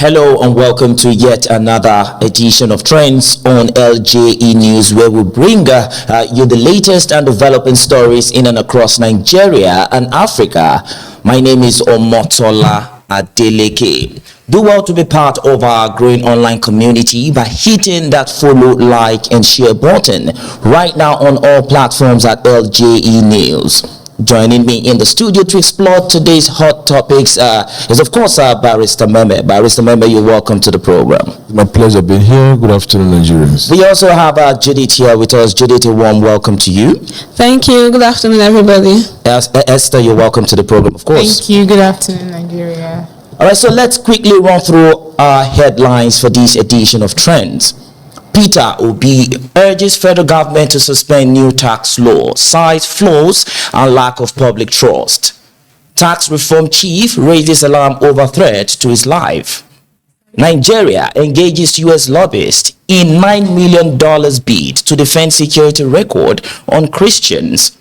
Hello and welcome to yet another edition of Trends on LJE News, where we bring you the latest and developing stories in and across Nigeria and Africa. My name is Omotola Adeleke. Do well to be part of our growing online community by hitting that follow, like, and share button right now on all platforms at LJE News. Joining me in the studio to explore today's hot topics is, of course, Barrister Meme. Barrister Meme, you're welcome to the program. My pleasure being here. Good afternoon, Nigerians. We also have Judith here with us. Judith, a warm welcome to you. Thank you. Good afternoon, everybody. Esther, you're welcome to the program, of course. Thank you. Good afternoon, Nigeria. All right, so let's quickly run through our headlines for this edition of Trends. Peter Obi urges federal government to suspend new tax law, cites flaws and lack of public trust. Tax reform chief raises alarm over threat to his life. Nigeria engages U.S. lobbyist in $9 million bid to defend security record on Christians.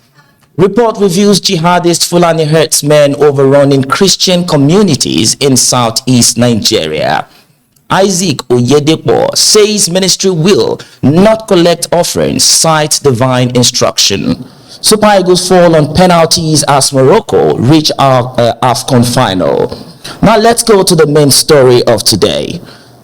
Report reveals jihadist Fulani herdsmen overrunning Christian communities in southeast Nigeria. Isaac Oyedele says ministry will not collect offerings, cites divine instruction. Super Eagles fall on penalties as Morocco reach our AFCON final. Now let's go to the main story of today.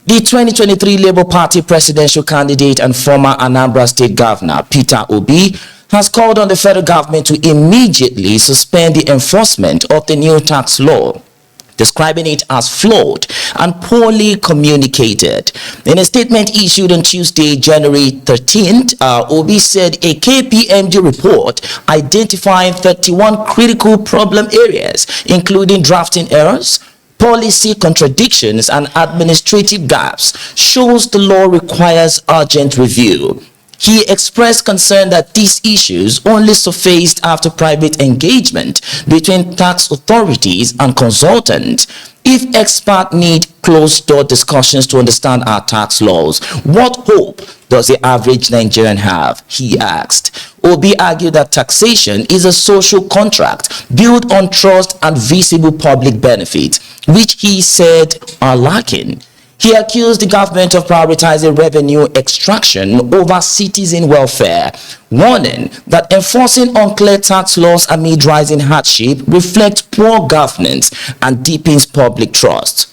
The 2023 Labour Party presidential candidate and former Anambra State Governor Peter Obi has called on the federal government to immediately suspend the enforcement of the new tax law, describing it as flawed and poorly communicated. In a statement issued on Tuesday, January 13th, Obi said a KPMG report identifying 31 critical problem areas, including drafting errors, policy contradictions, and administrative gaps, shows the law requires urgent review. He expressed concern that these issues only surfaced after private engagement between tax authorities and consultants. If experts need closed-door discussions to understand our tax laws, what hope does the average Nigerian have? He asked. Obi argued that taxation is a social contract built on trust and visible public benefits, which he said are lacking. He accused the government of prioritizing revenue extraction over citizen welfare, warning that enforcing unclear tax laws amid rising hardship reflects poor governance and deepens public trust.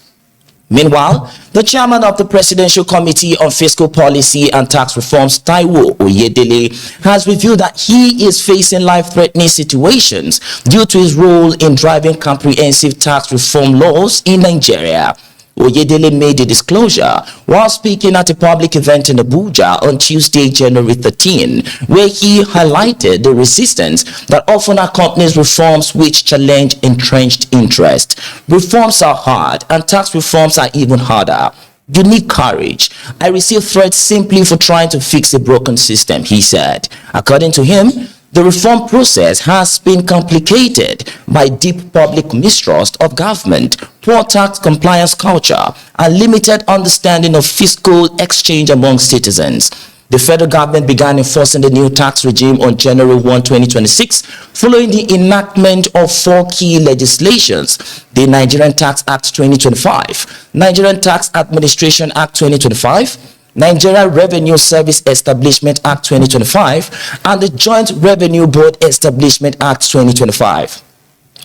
Meanwhile, the chairman of the Presidential Committee on Fiscal Policy and Tax Reforms, Taiwo Oyedele, has revealed that he is facing life-threatening situations due to his role in driving comprehensive tax reform laws in Nigeria. Oyedele made the disclosure while speaking at a public event in Abuja on Tuesday, January 13, where he highlighted the resistance that often accompanies reforms which challenge entrenched interest. Reforms are hard, and tax reforms are even harder. You need courage. I receive threats simply for trying to fix a broken system, he said. According to him, the reform process has been complicated by deep public mistrust of government, poor tax compliance culture, and limited understanding of fiscal exchange among citizens. The federal government began enforcing the new tax regime on January 1, 2026, following the enactment of 4 key legislations: the Nigerian Tax Act 2025, Nigerian Tax Administration Act 2025, Nigeria Revenue Service Establishment Act 2025, and the Joint Revenue Board Establishment Act 2025.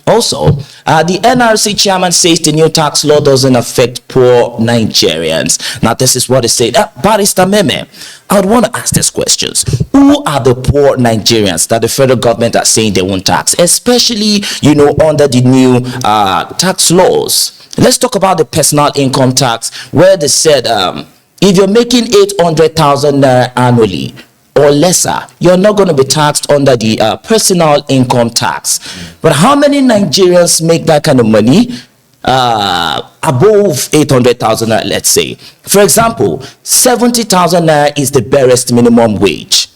Also, the NRC chairman says the new tax law doesn't affect poor Nigerians. Now, this is what he said. Barrister Meme, I would want to ask these questions. Who are the poor Nigerians that the federal government are saying they won't tax, especially, under the new tax laws? Let's talk about the personal income tax, where they said, if you're making 800,000 naira annually or lesser, you're not going to be taxed under the personal income tax. But how many Nigerians make that kind of money above 800,000 naira, let's say? For example, 70,000 naira is the barest minimum wage.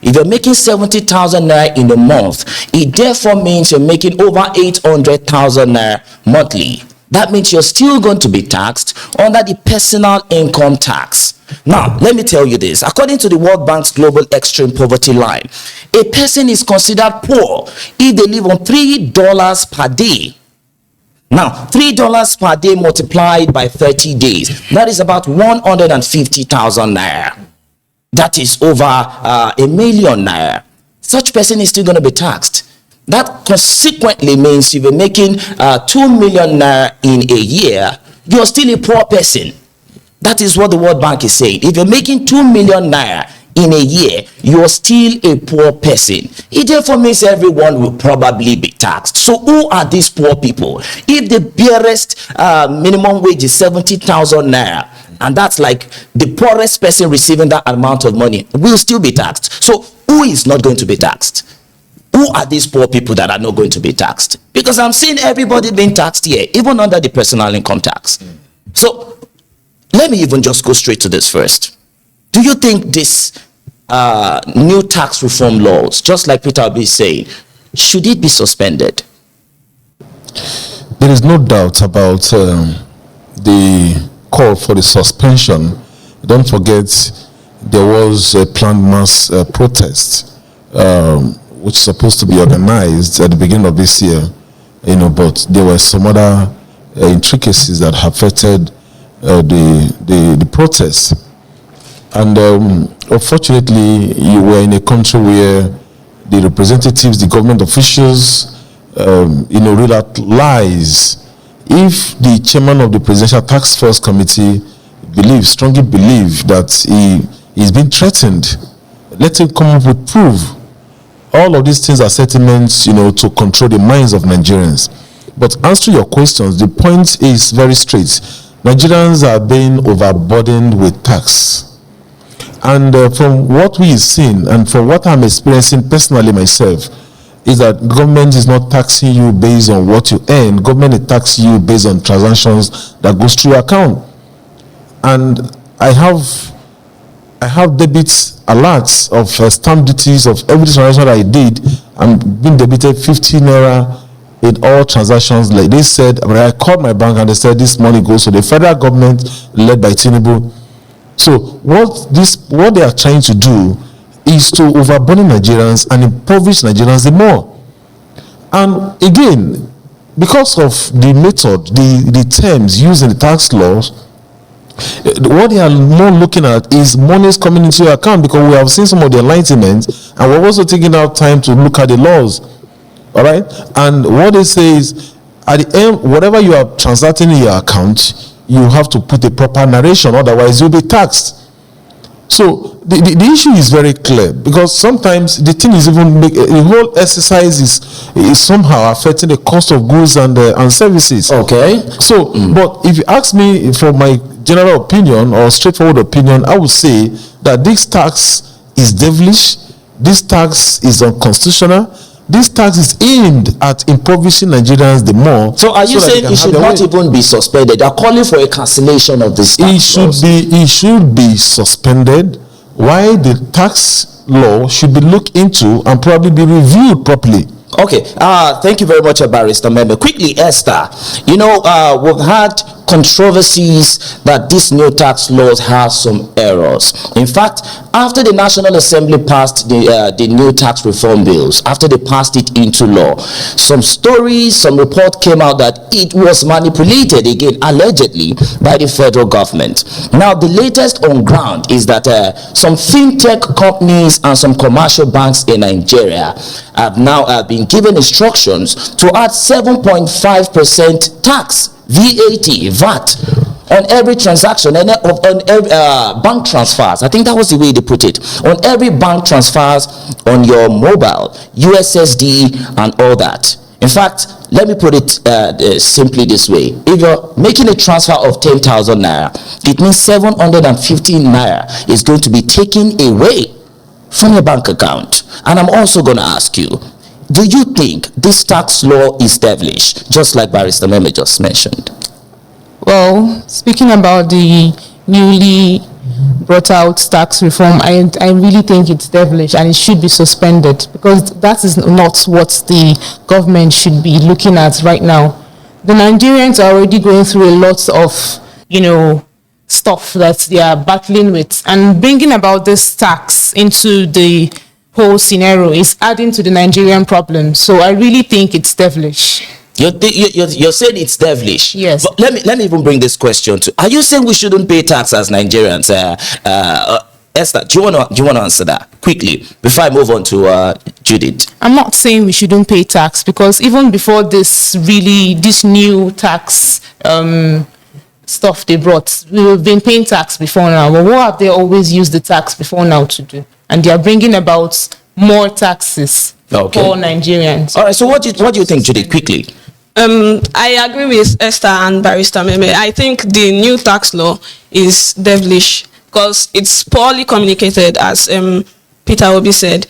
If you're making 70,000 naira in a month, it therefore means you're making over 800,000 naira monthly. That means you're still going to be taxed under the personal income tax. Now, let me tell you this. According to the World Bank's Global Extreme Poverty Line, a person is considered poor if they live on $3 per day. Now, $3 per day multiplied by 30 days, that is about 150,000 naira. That is over a million naira. Such person is still going to be taxed. That consequently means if you're making 2 million naira in a year, you're still a poor person. That is what the World Bank is saying. If you're making 2 million naira in a year, you're still a poor person. It therefore means everyone will probably be taxed. So who are these poor people? If the barest minimum wage is 70,000 naira, and that's like the poorest person receiving that amount of money, will still be taxed. So who is not going to be taxed? Who are these poor people that are not going to be taxed? Because I'm seeing everybody being taxed here, even under the personal income tax. So let me even just go straight to this first. Do you think this new tax reform laws, just like Peter will be saying, should it be suspended? There is no doubt about the call for the suspension. Don't forget, there was a planned mass protest which is supposed to be organized at the beginning of this year, but there were some other intricacies that affected the protest. And unfortunately, you were in a country where the representatives, the government officials, realize if the chairman of the Presidential Task Force Committee strongly believe that he is being threatened, let him come up with proof. All of these things are sentiments, to control the minds of Nigerians. But answering your questions, the point is very straight. Nigerians are being overburdened with tax. And from what we've seen and from what I'm experiencing personally myself, is that government is not taxing you based on what you earn. Government is taxing you based on transactions that goes through your account. And I have debits alerts of stamp duties of every transaction I did. I'm being debited 50 naira in all transactions. Like they said, I called my bank and they said this money goes to the federal government led by Tinubu. So what they are trying to do is to overburden Nigerians and impoverish Nigerians the more. And again, because of the method, the terms used in the tax laws, what they are more looking at is monies coming into your account, because we have seen some of the enlightenment and we're also taking out time to look at the laws. All right? And what they say is, at the end, whatever you are transacting in your account, you have to put a proper narration, otherwise you'll be taxed. So the issue is very clear, because sometimes the thing is even the whole exercise is somehow affecting the cost of goods and services. Okay. So, but if you ask me for my general opinion or straightforward opinion, I would say that this tax is devilish. This tax is unconstitutional. This tax is aimed at impoverishing Nigerians the more. So are you saying it should not even be suspended? They're calling for a cancellation of this tax laws. It should be suspended, while the tax law should be looked into and probably be reviewed properly. Okay, thank you very much, Barrister Member. Quickly, Esther, we've had controversies that this new tax laws have some errors. In fact, after the National Assembly passed the new tax reform bills, after they passed it into law, some report came out that it was manipulated, again, allegedly, by the federal government. Now, the latest on ground is that some fintech companies and some commercial banks in Nigeria have now been given instructions to add 7.5% tax, VAT, on every transaction and on every bank transfers. I think that was the way they put it. On every bank transfers on your mobile, USSD and all that. In fact, let me put it simply this way. If you're making a transfer of 10,000 naira, it means 750 naira is going to be taken away from your bank account. And I'm also going to ask you, do you think this tax law is devilish, just like Barrister Meme just mentioned? Well, speaking about the newly brought out tax reform, I really think it's devilish and it should be suspended, because that is not what the government should be looking at right now. The Nigerians are already going through a lot of, stuff that they are battling with, and bringing about this tax into the whole scenario is adding to the Nigerian problem. So I really think it's devilish. You're saying it's devilish. Yes. But let me even bring this question to. Are you saying we shouldn't pay tax as Nigerians? Esther, do you want to answer that quickly before I move on to Judith? I'm not saying we shouldn't pay tax, because even before this new tax stuff they brought, we've been paying tax before now. But what have they always used the tax before now to do? And they are bringing about more taxes for Nigerians. All right. So what do you think, Judith? Quickly. I agree with Esther and Barrister Meme. I think the new tax law is devilish because it's poorly communicated, as Peter Obi said.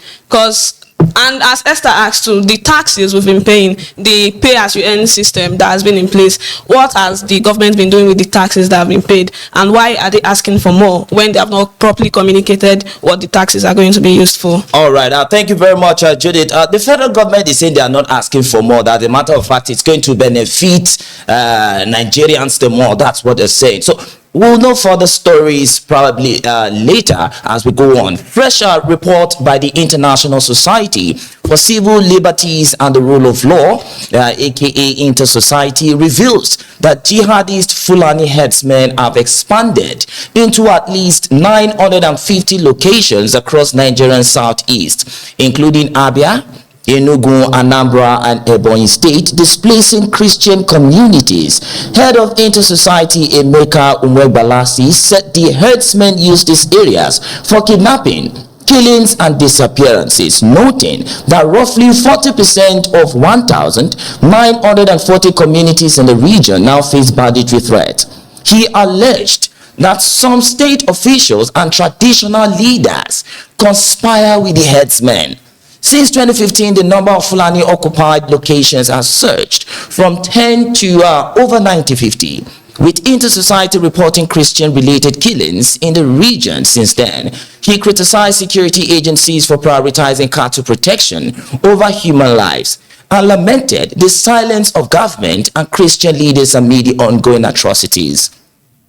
And as Esther asked too, the taxes we've been paying, the pay-as-you-earn system that has been in place, what has the government been doing with the taxes that have been paid, and why are they asking for more when they have not properly communicated what the taxes are going to be used for? All right, thank you very much, Judith. The federal government is saying they are not asking for more, that as a matter of fact, it's going to benefit Nigerians the more. That's what they're saying. So we'll know further stories probably later as we go on. Fresh report by the International Society for Civil Liberties and the Rule of Law, aka Inter-Society, reveals that jihadist Fulani headsmen have expanded into at least 950 locations across Nigerian southeast, including Abia, Enugu, Anambra, and Ebonyi State, displacing Christian communities. Head of Inter-Society Emeka Umwegbalasi said the herdsmen used these areas for kidnapping, killings, and disappearances, noting that roughly 40% of 1,940 communities in the region now face banditry threats. He alleged that some state officials and traditional leaders conspire with the herdsmen. Since 2015, the number of Fulani occupied locations has surged from 10 to over 950, with Inter-Society reporting Christian-related killings in the region since then. He criticized security agencies for prioritizing cattle protection over human lives and lamented the silence of government and Christian leaders amid the ongoing atrocities.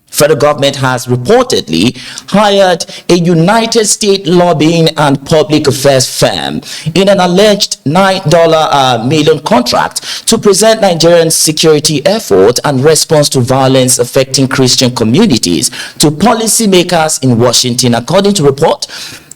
Federal government has reportedly hired a United States lobbying and public affairs firm in an alleged $9 million contract to present Nigerian security effort and response to violence affecting Christian communities to policymakers in Washington. According to report,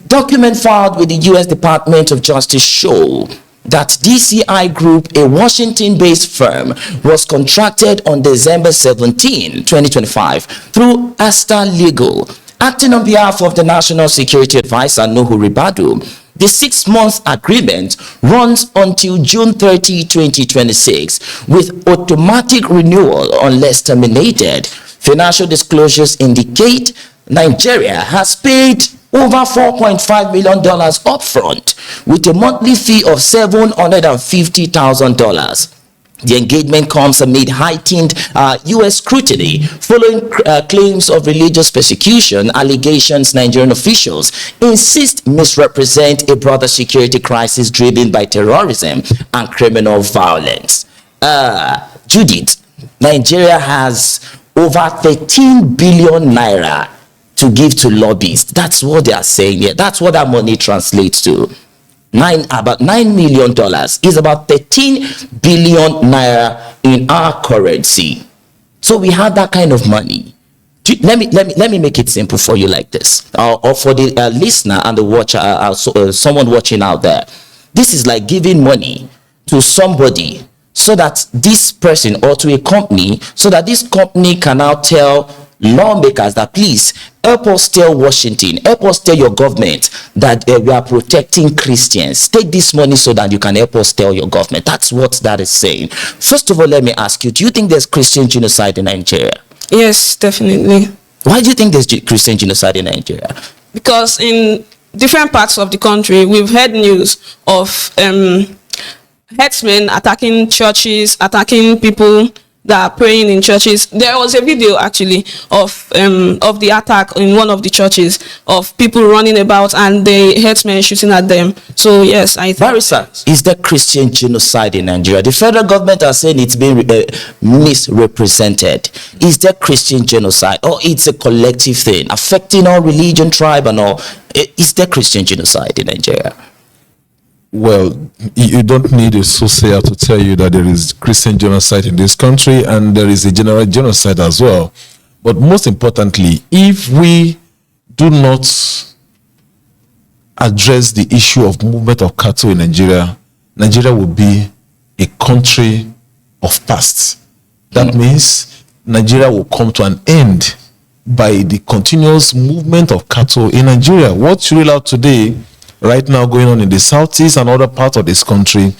document filed with the U.S. Department of Justice show that DCI Group, a Washington-based firm, was contracted on December 17, 2025 through Asta Legal, acting on behalf of the National Security Advisor Nuhu Ribadu. The 6-month agreement runs until June 30, 2026, with automatic renewal unless terminated. Financial disclosures indicate Nigeria has paid over $4.5 million upfront, with a monthly fee of $750,000. The engagement comes amid heightened U.S. scrutiny following claims of religious persecution, allegations Nigerian officials insist misrepresent a broader security crisis driven by terrorism and criminal violence. Judith, Nigeria has over 13 billion naira to give to lobbyists. That's what they are saying here. That's what that money translates to. About $9 million is about 13 billion naira in our currency. So we have that kind of money. Let me make it simple for you like this, or for the listener and the watcher, someone watching out there. This is like giving money to somebody so that this person, or to a company, so that this company can now tell lawmakers that please help us tell Washington, help us tell your government that we are protecting Christians. Take this money so that you can help us tell your government. That's what that is saying. First of all, let me ask you, do you think there's Christian genocide in Nigeria? Yes, definitely. Why do you think there's Christian genocide in Nigeria? Because in different parts of the country, we've heard news of herdsmen attacking churches, attacking people that are praying in churches. There was a video actually of the attack in one of the churches, of people running about and the herdsmen shooting at them. So yes, I think. Barrister, is there Christian genocide in Nigeria? The federal government are saying it's being misrepresented. Is there Christian genocide, or it's a collective thing affecting all religion, tribe, and all? Is there Christian genocide in Nigeria? Well, you don't need a soothsayer to tell you that there is Christian genocide in this country and there is a general genocide as well. But most importantly, if we do not address the issue of movement of cattle in Nigeria, Nigeria will be a country of past. That means Nigeria will come to an end by the continuous movement of cattle in Nigeria. What's real out today, right now going on in the southeast and other parts of this country,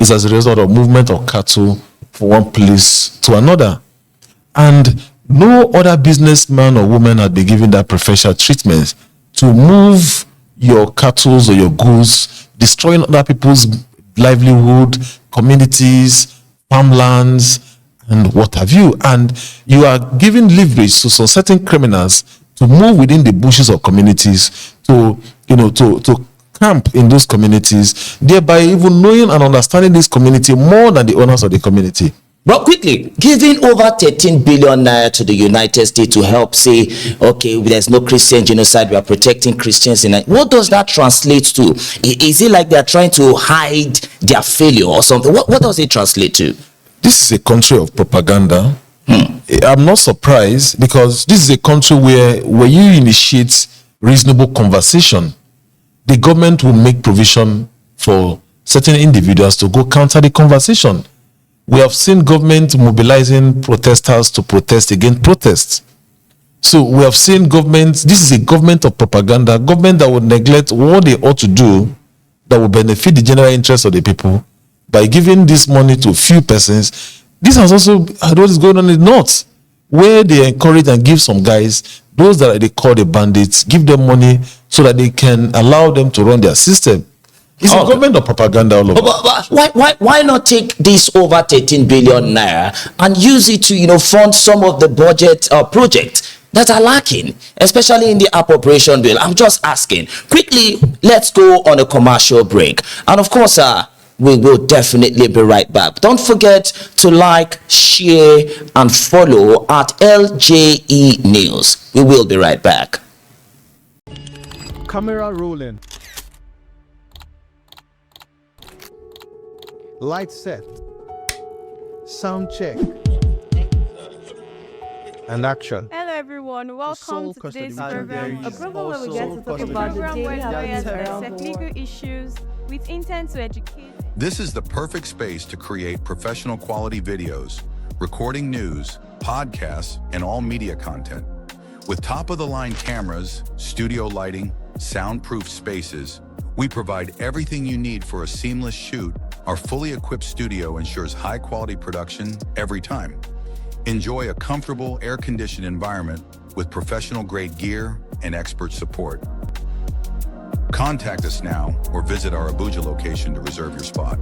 is as a result of movement of cattle from one place to another. And no other businessman or woman had been given that preferential treatment to move your cattle or your goods, destroying other people's livelihood, communities, farmlands, and what have you. And you are giving leverage to some certain criminals to move within the bushes of communities, to camp in those communities, thereby even knowing and understanding this community more than the owners of the community. But quickly, giving over 13 billion naira to the United States to help say, okay, there's no Christian genocide, we are protecting Christians. What does that translate to? Is it like they're trying to hide their failure or something? What does it translate to? This is a country of propaganda. I'm not surprised, because this is a country where you initiate reasonable conversation, the government will make provision for certain individuals to go counter the conversation. We have seen government mobilizing protesters to protest against protests. So we have seen government, this is a government of propaganda, government that would neglect what they ought to do that will benefit the general interest of the people by giving this money to few persons. This has also what is going on in the north, where they encourage and give some guys, those that they call the bandits, give them money so that they can allow them to run their system. It's a government of propaganda all over. But why not take this over 13 billion naira and use it to fund some of the budget projects that are lacking, especially in the appropriation bill? I'm just asking. Quickly, let's go on a commercial break. And of course, we will definitely be right back. Don't forget to like, share, and follow at LJE News. We will be right back. Camera rolling. Light set. Sound check. And action. Hello everyone, welcome to today's program, a program where we get to talk about the daily affairs around legal issues with intent to educate. This is the perfect space to create professional quality videos, recording news, podcasts, and all media content. With top-of-the-line cameras, studio lighting, soundproof spaces, we provide everything you need for a seamless shoot. Our fully equipped studio ensures high-quality production every time. Enjoy a comfortable, air-conditioned environment with professional-grade gear and expert support. Contact us now or visit our Abuja location to reserve your spot.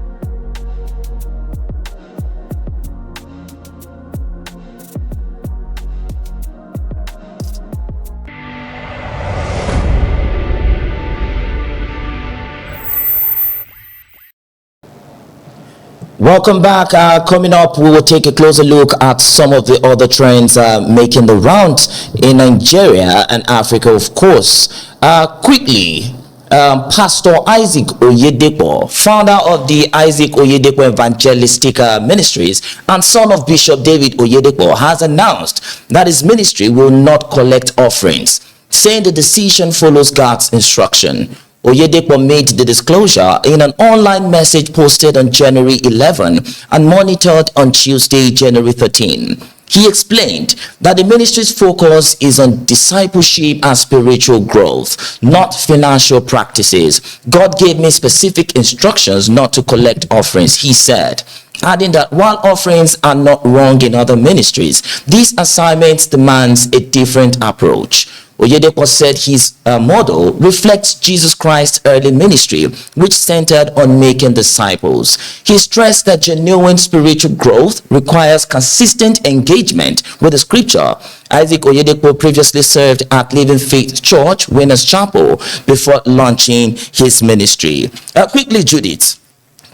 Welcome back. Coming up, we will take a closer look at some of the other trends making the rounds in Nigeria and Africa, of course. Quickly, Pastor Isaac Oyedele, founder of the Isaac Oyedele Evangelistic Ministries and son of Bishop David Oyedele, has announced that his ministry will not collect offerings, saying the decision follows God's instruction. Oyedele made the disclosure in an online message posted on January 11 and monitored on Tuesday, January 13. He explained that the ministry's focus is on discipleship and spiritual growth, not financial practices. God gave me specific instructions not to collect offerings, he said, adding that while offerings are not wrong in other ministries, this assignment demands a different approach. Oyedele said his model reflects Jesus Christ's early ministry, which centered on making disciples. He stressed that genuine spiritual growth requires consistent engagement with the scripture. Isaac Oyedele previously served at Living Faith Church, Winners Chapel, before launching his ministry. Quickly, Judith,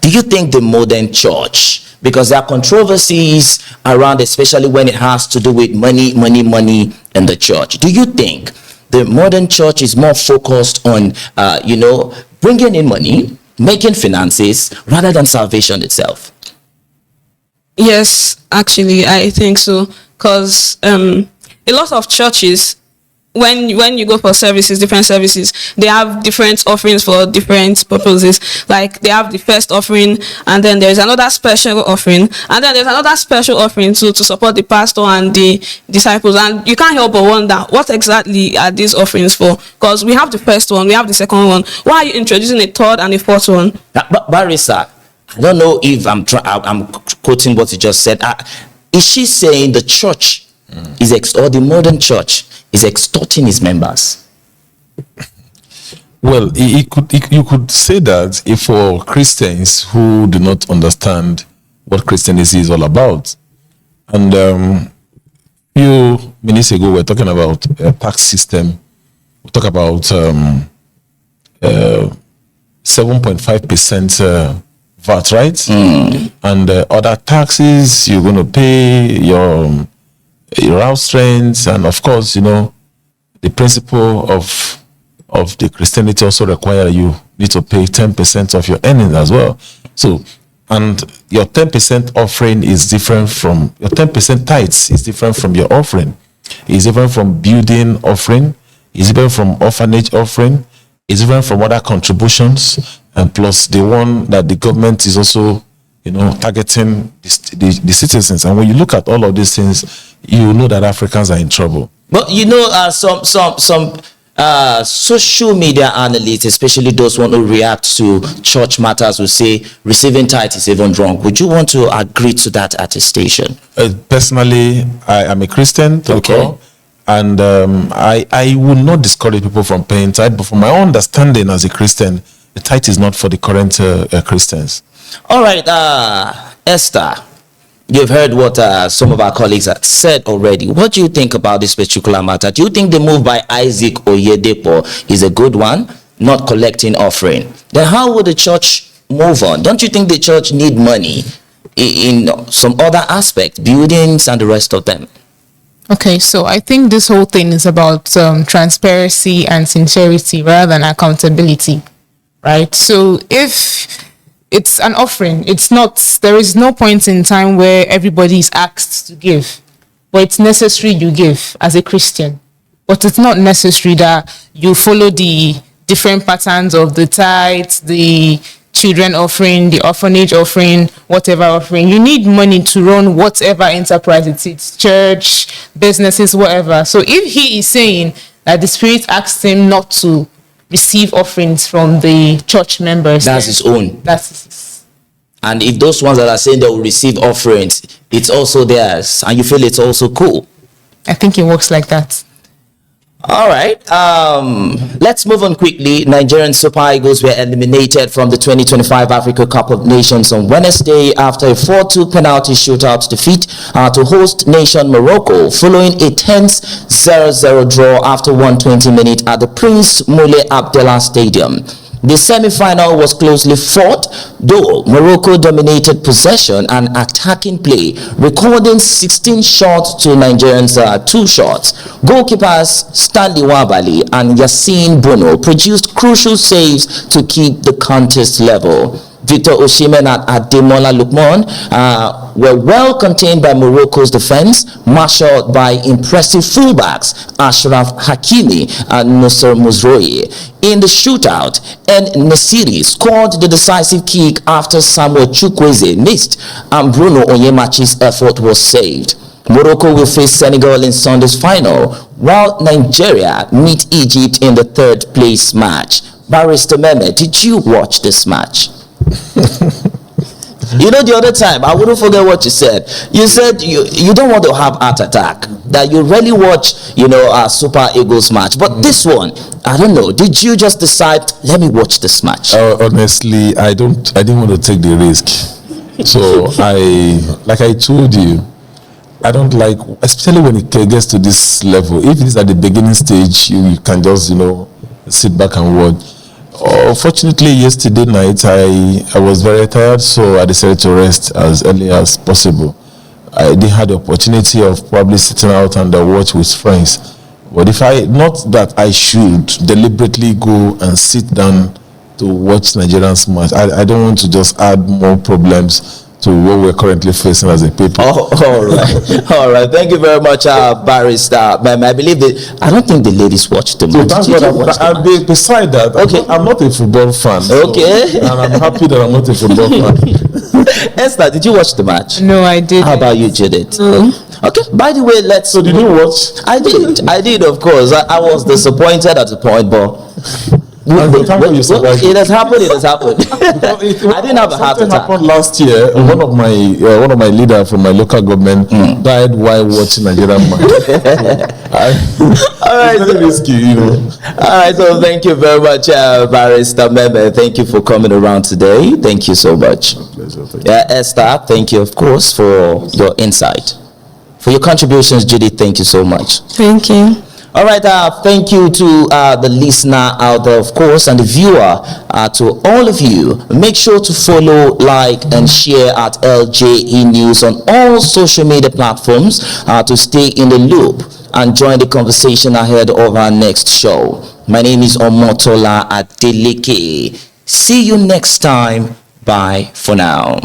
do you think the modern church, because there are controversies around, especially when it has to do with money in the church, do you think the modern church is more focused on, bringing in money, making finances rather than salvation itself? Yes, actually, I think so. Because a lot of churches, when you go for services, different services, they have different offerings for different purposes. Like they have the first offering, and then there's another special offering, and then there's another special offering to support the pastor and the disciples. And you can't help but wonder, what exactly are these offerings for? Because we have the first one, we have the second one. Why are you introducing a third and a fourth one? But Barrister, I don't know if I'm quoting what you just said. Is she saying the church or the modern church is extorting his members? Well, you could say that if for Christians who do not understand what Christianity is all about. And few minutes ago, we were talking about a tax system. We talk about 7.5% VAT, right? And other taxes, you're going to pay your house rents, and of course, the principle of the Christianity also require you need to pay 10% of your earnings as well. So, and your 10% offering is different from your 10% tithes is different from your offering. It's different from building offering. It's different from orphanage offering. It's different from other contributions, and plus the one that the government is also, targeting the citizens. And when you look at all of these things, you know that Africans are in trouble. But some social media analysts, especially those who want to react to church matters, will say receiving tithe is even wrong. Would you want to agree to that attestation? Personally, I am a Christian, and I will not discourage people from paying tithe. But from my own understanding as a Christian, the tithe is not for the current Christians. All right, Esther. You've heard what some of our colleagues have said already. What do you think about this particular matter? Do you think the move by Isaac Oyedele is a good one, not collecting offering? Then how would the church move on? Don't you think the church need money in some other aspect, buildings and the rest of them? Okay, so I think this whole thing is about transparency and sincerity rather than accountability, right? So if it's an offering, there is no point in time where everybody is asked to give, but it's necessary you give as a Christian. But it's not necessary that you follow the different patterns of the tithes, the children offering, the orphanage offering, whatever offering. You need money to run whatever enterprise it's church, businesses, whatever. So if he is saying that the Spirit asked him not to receive offerings from the church members, that's his own. That's his. And if those ones that are saying they will receive offerings, it's also theirs, and you feel it's also cool. I think it works like that. All right. Let's move on quickly. Nigerian Super Eagles were eliminated from the 2025 Africa Cup of Nations on Wednesday after a 4-2 penalty shootout defeat to host nation Morocco, following a tense 0-0 draw after 120 minutes at the Prince Moulay Abdallah Stadium. The semi-final was closely fought, though Morocco dominated possession and attacking play, recording 16 shots to Nigerians' 2 shots. Goalkeepers Stanley Wabali and Yassine Bono produced crucial saves to keep the contest level. Victor Osimhen and Ademola Lookman were well contained by Morocco's defense, marshaled by impressive fullbacks Ashraf Hakimi and Nusser Muzroye. In the shootout, Nasiri scored the decisive kick after Samuel Chukwueze missed and Bruno Onyemachi's effort was saved. Morocco will face Senegal in Sunday's final, while Nigeria meet Egypt in the third place match. Barrister Meme, did you watch this match? The other time, I wouldn't forget what you said. You said you don't want to have heart attack, that you really watch, a Super Eagles match. But this one, I don't know. Did you just decide, let me watch this match? Honestly, I didn't want to take the risk. So like I told you, I don't like, especially when it gets to this level. If it is at the beginning stage, you can just, sit back and watch. Fortunately, yesterday night, I was very tired, so I decided to rest as early as possible. I didn't have the opportunity of probably sitting out and watch with friends. But not that I should deliberately go and sit down to watch Nigerians match. I don't want to just add more problems to what we're currently facing as a people. Oh, all right. All right. Thank you very much, Barrister. Ma'am, I believe that I don't think the ladies watched the match. That's Did what you watch the match? beside that, Okay. I'm not a football fan. Okay. And I'm happy that I'm not a football fan. Esther, did you watch the match? No, I did. How about you, Judith? Okay. By the way, let's. So did you watch? I did, of course. I was disappointed at the point, but The time when you survived. it has happened. It has happened. Because I didn't have a heart something attack. happened last year. One of my leader from my local government died while watching Nigerian match. All right. It's very risky, you know. All right. So thank you very much, Barrister Meme. Thank you for coming around today. Thank you so much. Pleasure, thank you. Yeah, Esther, thank you, of course, for your insight. For your contributions, Judy, thank you so much. Thank you. All right, thank you to the listener out there, of course, and the viewer, to all of you. Make sure to follow, like, and share at LJE News on all social media platforms to stay in the loop and join the conversation ahead of our next show. My name is Omotola Adeleke. See you next time. Bye for now.